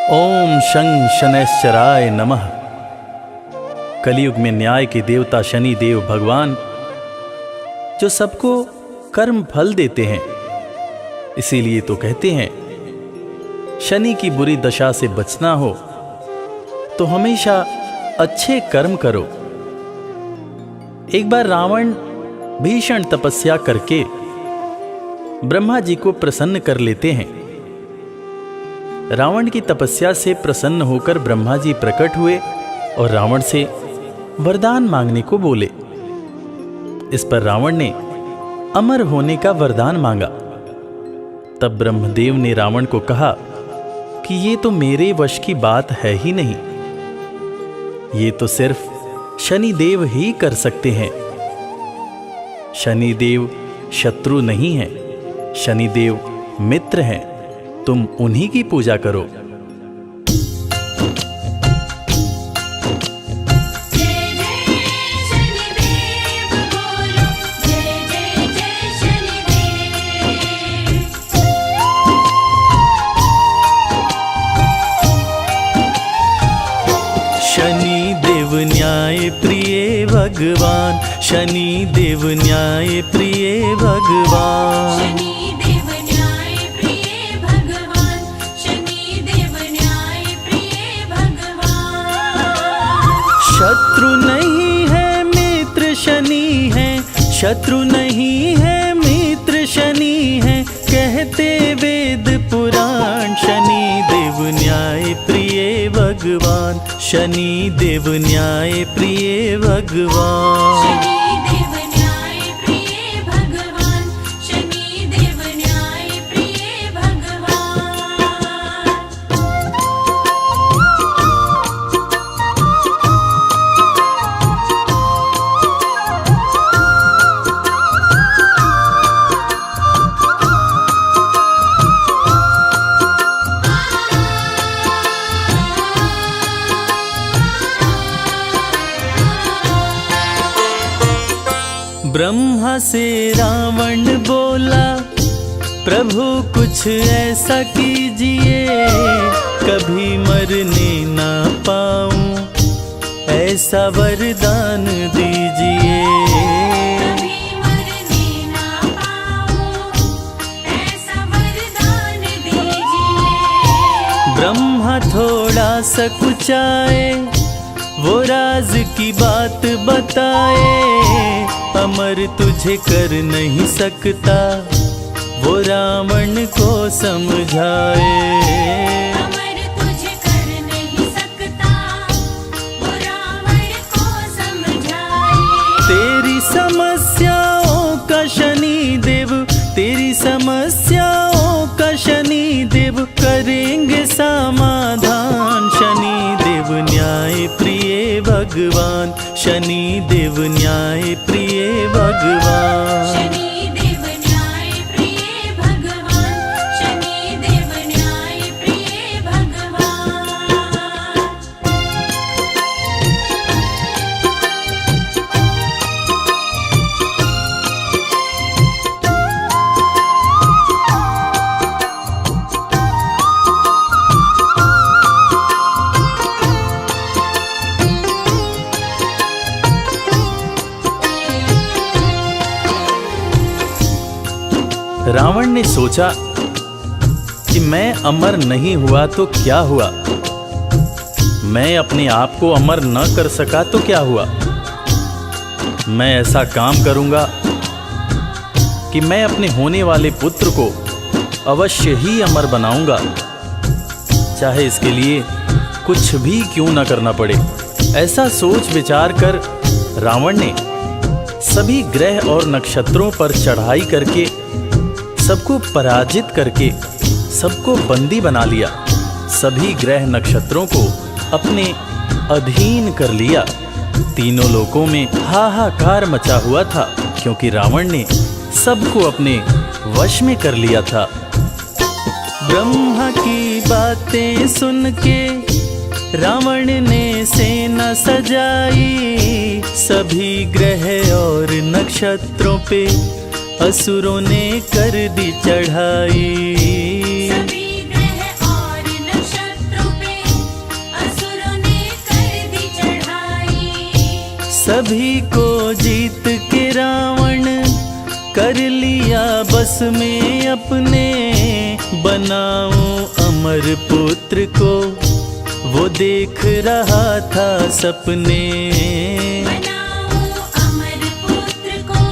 ओम शं शनैश्चराय नमः। कलयुग में न्याय के देवता शनि देव भगवान जो सबको कर्म फल देते हैं, इसीलिए तो कहते हैं शनि की बुरी दशा से बचना हो तो हमेशा अच्छे कर्म करो। एक बार रावण भीषण तपस्या करके ब्रह्मा जी को प्रसन्न कर लेते हैं। रावण की तपस्या से प्रसन्न होकर ब्रह्मा जी प्रकट हुए और रावण से वरदान मांगने को बोले। इस पर रावण ने अमर होने का वरदान मांगा। तब ब्रह्मदेव ने रावण को कहा कि ये तो मेरे वश की बात है ही नहीं, ये तो सिर्फ शनिदेव ही कर सकते हैं। शनिदेव शत्रु नहीं है, शनिदेव मित्र हैं, तुम उन्हीं की पूजा करो। शनि देव न्याय प्रिय भगवान, शनि देव न्याय प्रिय भगवान। शत्रु नहीं है मित्र शनि है, शत्रु नहीं है मित्र शनि है, कहते वेद पुराण। शनि देव न्याय प्रिय भगवान, शनि देव न्याय प्रिय भगवान। ब्रह्मा से रावण बोला, प्रभु कुछ ऐसा कीजिए, कभी मरने ना पाऊं, ऐसा वरदान दीजिए। कभी मरने ना पाऊं, ऐसा वरदान दीजिए। ब्रह्मा थोड़ा सा कुचाए, वो राज की बात बताए, अमर तुझे कर नहीं सकता, वो रावण को समझाए। अमर तुझे कर नहीं सकता, वो रावण को समझाए। तेरी समस्याओं का शनि देव, तेरी समस्याओं का शनि देव करेंगे समाधान। शनि देव न्याय प्रिय भगवान, शनि देव न्याय प्रिय भगवान। शनि देव न्याय प्रिय भगवान, शनि देव न्याय प्रिय भगवान। रावण ने सोचा कि मैं अमर नहीं हुआ तो क्या हुआ, मैं अपने आप को अमर न कर सका तो क्या हुआ। मैं ऐसा काम करूंगा कि मैं अपने होने वाले पुत्र को अवश्य ही अमर बनाऊंगा, चाहे इसके लिए कुछ भी क्यों न करना पड़े। ऐसा सोच विचार कर रावण ने सभी ग्रह और नक्षत्रों पर चढ़ाई करके सबको पराजित करके सबको बंदी बना लिया। सभी ग्रह नक्षत्रों को अपने अधीन कर लिया। तीनों लोकों में हाहाकार मचा हुआ था, क्योंकि रावण ने सबको अपने वश में कर लिया था। ब्रह्मा की बातें सुन के रावण ने सेना सजाई, सभी ग्रह और नक्षत्रों पे असुरों ने कर दी चढ़ाई। सभी ग्रह और नक्षत्रों पे सभी को जीत के रावण कर लिया बस में अपने। बनाऊं अमर पुत्र को वो देख रहा था सपने। बनाओ अमर पुत्र को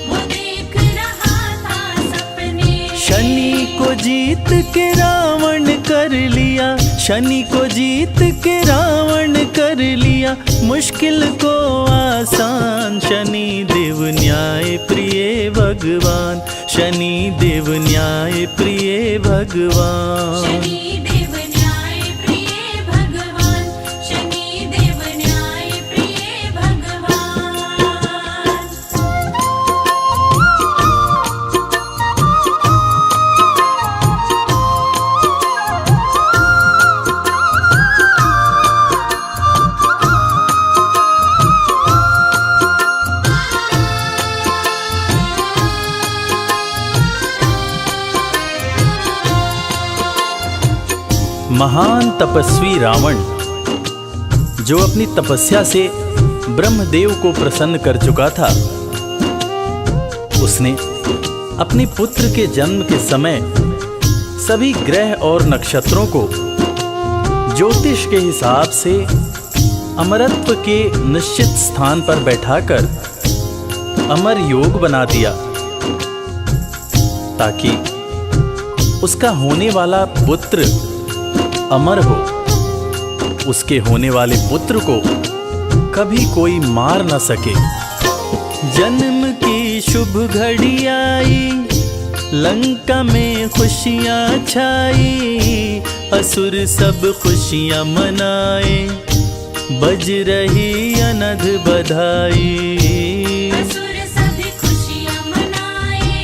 वो देख रहा था सपने। शनि को जीत के रावण कर लिया, शनि को जीत के रावण कर लिया मुश्किल को आसान। शनि देव न्याय प्रिय भगवान, शनि देव न्याय प्रिय भगवान। शनि देव न्याय प्रिय भगवान, शनि देव न्याय प्रिय भगवान। महान तपस्वी रावण जो अपनी तपस्या से ब्रह्मदेव को प्रसन्न कर चुका था, उसने अपने पुत्र के जन्म के समय सभी ग्रह और नक्षत्रों को ज्योतिष के हिसाब से अमरत्व के निश्चित स्थान पर बैठाकर अमर योग बना दिया, ताकि उसका होने वाला पुत्र अमर हो। उसके होने वाले पुत्र को कभी कोई मार न सके। जन्म की शुभ घड़ी आई, लंका में खुशियां छाई। असुर सब खुशियां मनाए, बज रही अनध बधाई। असुर सभी खुशियां मनाए,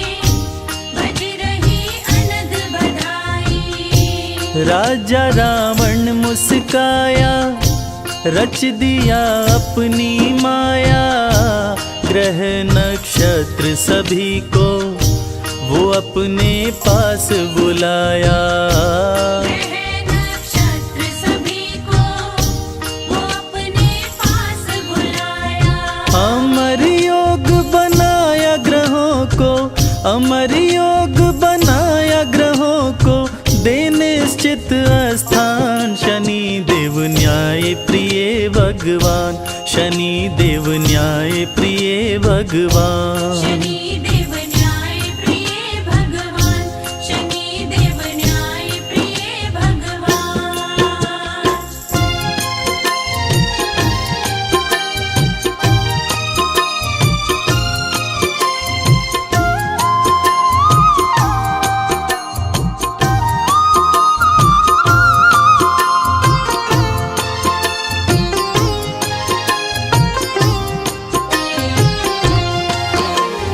बज रही अनध बधाई। राजा रावण मुस्काया, रच दिया अपनी माया। ग्रह नक्षत्र सभी को वो अपने पास बुलाया। ग्रह नक्षत्र सभी को वो अपने पास बुलाया। अमर योग बनाया ग्रहों को, अमर योग बनाया ग्रहों को, दे निश्चित स्थान। शनि देव न्याय प्रिय भगवान, शनि देव न्याय प्रिय भगवान। शनि देव न्याय प्रिय भगवान, शनि देव न्याय प्रिय भगवान।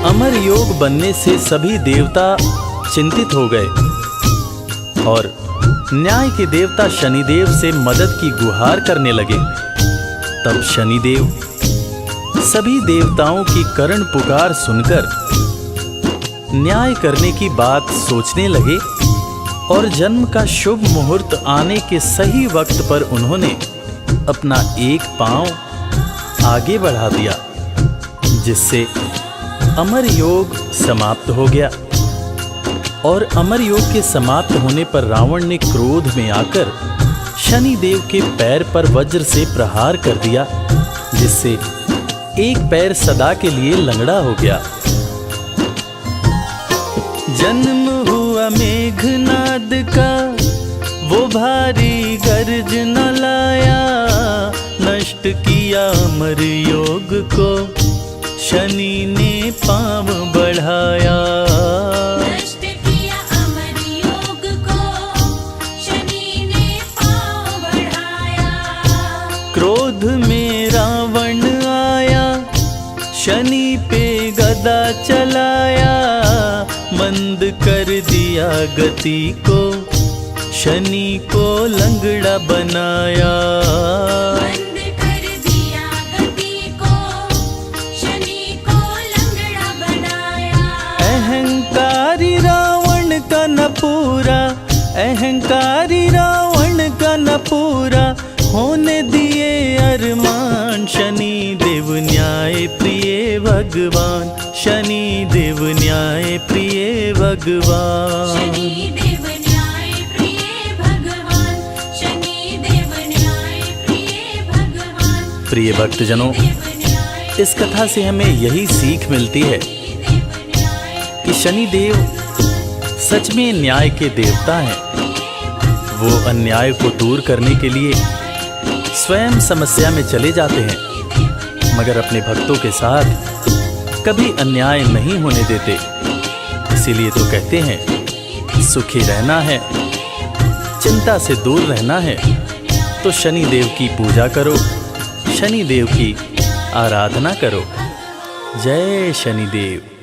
अमर योग बनने से सभी देवता चिंतित हो गए और न्याय के देवता शनिदेव से मदद की गुहार करने लगे। तब शनिदेव सभी देवताओं की करण पुकार सुनकर न्याय करने की बात सोचने लगे और जन्म का शुभ मुहूर्त आने के सही वक्त पर उन्होंने अपना एक पांव आगे बढ़ा दिया, जिससे अमर योग समाप्त हो गया। और अमर योग के समाप्त होने पर रावण ने क्रोध में आकर शनि देव के पैर पर वज्र से प्रहार कर दिया, जिससे एक पैर सदा के लिए लंगड़ा हो गया। जन्म हुआ मेघनाद का, वो भारी गर्जना लाया। नष्ट किया अमर योग को, शनि ने पांव बढ़ाया। नष्ट किया अमर योग को, शनि ने पांव बढ़ाया। क्रोध में रावण आया, शनि पे गदा चलाया। मंद कर दिया गति को, शनि को लंगड़ा बनाया। बंद कर दिया गति को, शनि को लंगड़ा बनाया। अहंकारी रावण का न पूरा, अहंकारी रावण का न पूरा होने दिए अरमान। शनि देव भगवान, शनि देव न्याय प्रिय भगवान। शनि देव न्याय प्रिय भगवान, शनि देव न्याय प्रिय भगवान। प्रिय भक्तजनों, इस कथा से हमें यही सीख मिलती है कि शनि देव सच में न्याय के देवता हैं। वो अन्याय को दूर करने के लिए स्वयं समस्या में चले जाते हैं, मगर अपने भक्तों के साथ कभी अन्याय नहीं होने देते। इसीलिए तो कहते हैं सुखी रहना है, चिंता से दूर रहना है तो शनि देव की पूजा करो, शनि देव की आराधना करो। जय शनिदेव।